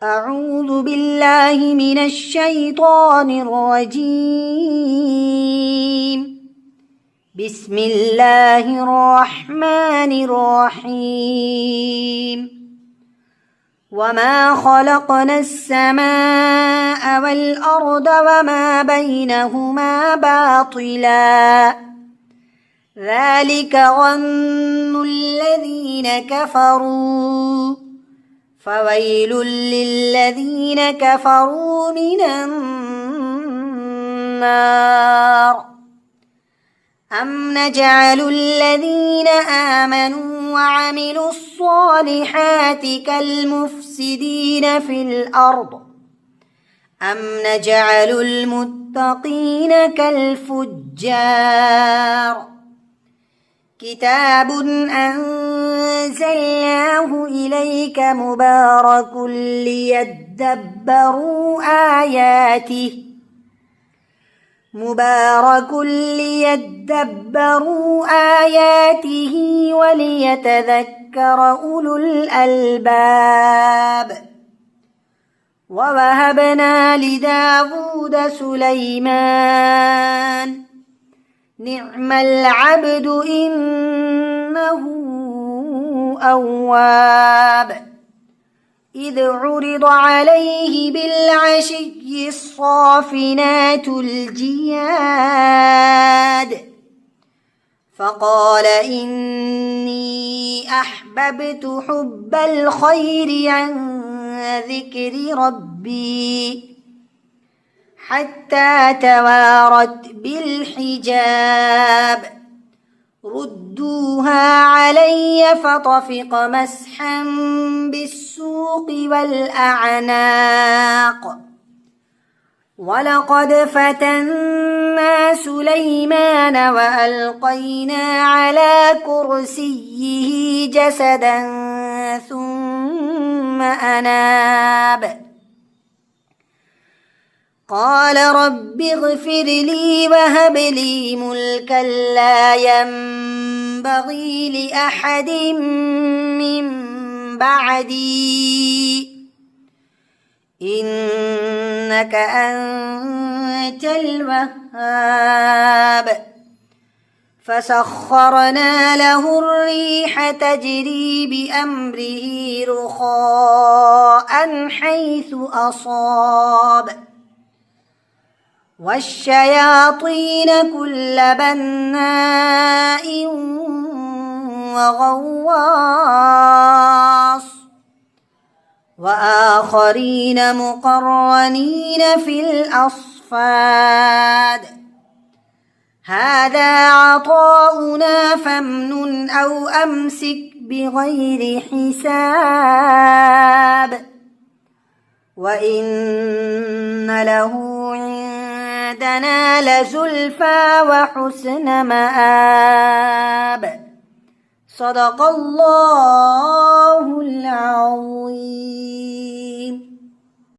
أعوذ بالله من الشيطان الرجيم. بسم الله الرحمن الرحيم. وما خلقنا السماء والأرض وما بينهما باطلا ذلك ظن الذين كفروا فويل للذين كفروا من النار. أم نجعل الذين آمنوا وعملوا الصالحات كالمفسدين في الأرض أم نجعل المتقين كالفجار. كتاب أنزلناه إليك مبارك ليدبروا آياته وليتذكر أولو الألباب. ووهبنا لداود سليمان نعم العبد إنه أواب. إذ عرض عليه بالعشي الصافنات الجياد فقال إني أحببت حب الخير عن ذكر ربي حتى توارت بالحجاب. ردوها علي فطفق مسحا بالسوق والأعناق. ولقد فتنا سليمان وألقينا على كرسيه جسدا ثم أناب. قال رب اغفر لي وهب لي ملكا لا ينبغي لأحد من بعدي إنك أنت الوهاب. فسخرنا له الريح تجري بأمره رخاء حيث أصاب والشياطين كل بناء وغواص وآخرين مقرنين في الأصفاد. هذا عطاؤنا فامنن أو أمسك بغير حساب. وإن له عندنا لزلفى وحسن مآب. صدق الله العظيم.